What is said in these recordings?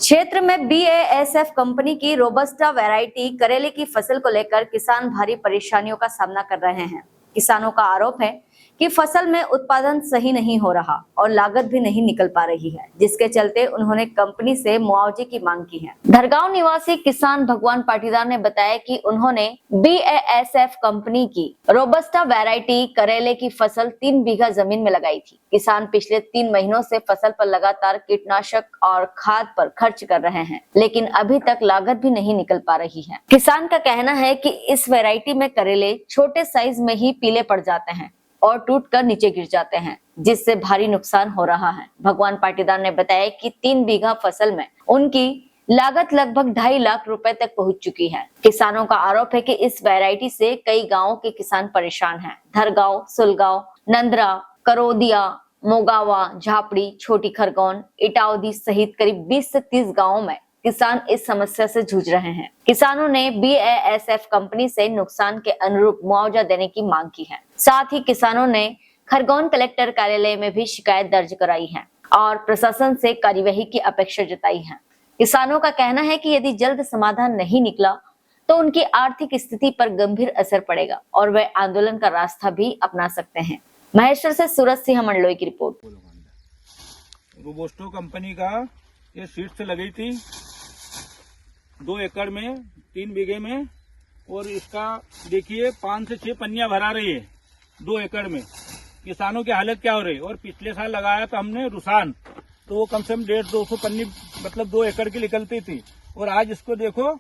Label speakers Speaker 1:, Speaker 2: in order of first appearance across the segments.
Speaker 1: क्षेत्र में BASF company की रोबस्टा वैरायटी करेले की फसल को लेकर किसान भारी परेशानियों का सामना कर रहे हैं। किसानों का आरोप है कि फसल में उत्पादन सही नहीं हो रहा और लागत भी नहीं निकल पा रही है, जिसके चलते उन्होंने कंपनी से मुआवजे की मांग की है। धरगांव निवासी किसान भगवान पाटीदार ने बताया कि उन्होंने BASF कंपनी की रोबस्टा वैरायटी करेले की फसल 3 बीघा जमीन में लगाई थी। किसान पिछले 3 महीनों से फसल पर लगातार कीटनाशक और खाद पर खर्च कर रहे हैं, लेकिन अभी तक लागत भी नहीं निकल पा रही है। किसान का कहना है कि इस वैरायटी में करेले छोटे साइज में ही पीले पड़ जाते हैं और टूटकर नीचे गिर जाते हैं, जिससे भारी नुकसान हो रहा है। भगवान पाटीदार ने बताया कि 3 बीघा फसल में उनकी लागत लगभग 2.5 लाख रुपए तक पहुंच चुकी है। किसानों का आरोप है कि इस वैरायटी से कई गांवों के किसान परेशान हैं। धरगांव, सुलगांव, नंदरा, करोदिया, मोगावा, झापड़ी, छोटी खरगोन, इटावदी सहित करीब 20 से 30 गाँवों में किसान इस समस्या से जूझ रहे हैं। किसानों ने BASF कंपनी से नुकसान के अनुरूप मुआवजा देने की मांग की है। साथ ही किसानों ने खरगोन कलेक्टर कार्यालय में भी शिकायत दर्ज कराई है और प्रशासन से कार्यवाही की अपेक्षा जताई है। किसानों का कहना है कि यदि जल्द समाधान नहीं निकला तो उनकी आर्थिक स्थिति पर गंभीर असर पड़ेगा और वे आंदोलन का रास्ता भी अपना सकते हैं। महेश्वर से सूरज सिंह मंडलोई की रिपोर्ट।
Speaker 2: रोबोस्टो कंपनी का ये सीड्स लगी थी 2 एकड़ में 3 बीघे में, और इसका देखिए 5 से 6 पन्नियां भरा रही है 2 एकड़ में। किसानों की हालत क्या हो रही है। और पिछले साल लगाया था हमने रुसान, तो वो कम से कम 150-200 पन्नी मतलब 2 एकड़ की निकलती थी, और आज इसको देखो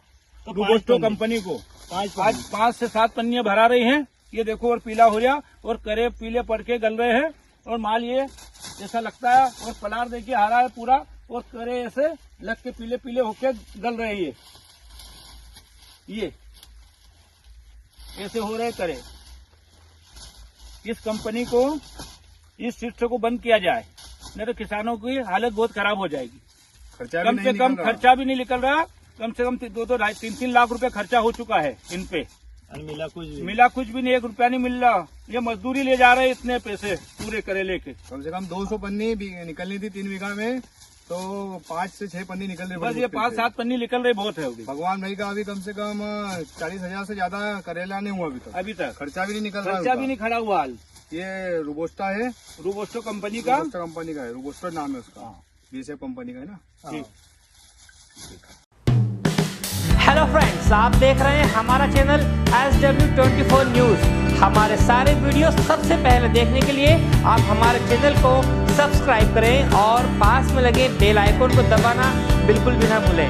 Speaker 2: तो रोबोस्टो कंपनी को आज 5 से 7 पन्नियां भरा रही हैं। ये देखो, और पीला हो गया और करे पीले पड़ के गल रहे हैं, और माल ये ऐसा लगता है, और पलार देखिए हरा है पूरा, और करे ऐसे लग के पीले पीले होके गल रहे हैं। ये ऐसे हो रहे करे। इस कंपनी को, इस सिस्टम को बंद किया जाए, नहीं तो किसानों की हालत बहुत खराब हो जाएगी। कम से कम खर्चा भी नहीं निकल रहा, कम से कम 2-2-2.5-3 लाख रुपए खर्चा हो चुका है इन पे। मिला कुछ भी नहीं, 1 रुपया नहीं मिल रहा। ये मजदूरी ले जा रहे हैं इतने पैसे पूरे करेले के।
Speaker 3: कम से कम 200 पन्नी निकलनी थी 3 बीघा में, तो 5 से 6 पन्नी निकल रही।
Speaker 2: बस ये 5-7 पन्नी निकल रही बहुत है।
Speaker 3: भगवान भाई का अभी कम से कम 40,000 से ज्यादा करेला नहीं हुआ अभी तक खर्चा भी नहीं निकल रहा,
Speaker 2: खर्चा भी नहीं खड़ा हुआ हाल।
Speaker 3: ये रोबोस्टा है,
Speaker 2: रोबोस्टो कंपनी का
Speaker 3: है, रोबोस्टा नाम है उसका, BASF कंपनी का है ना।
Speaker 4: हेलो फ्रेंड्स, आप देख रहे हैं हमारा चैनल SW24 न्यूज। हमारे सारे वीडियो सबसे पहले देखने के लिए आप हमारे चैनल को सब्सक्राइब करें और पास में लगे बेल आइकन को दबाना बिल्कुल भी ना भूलें।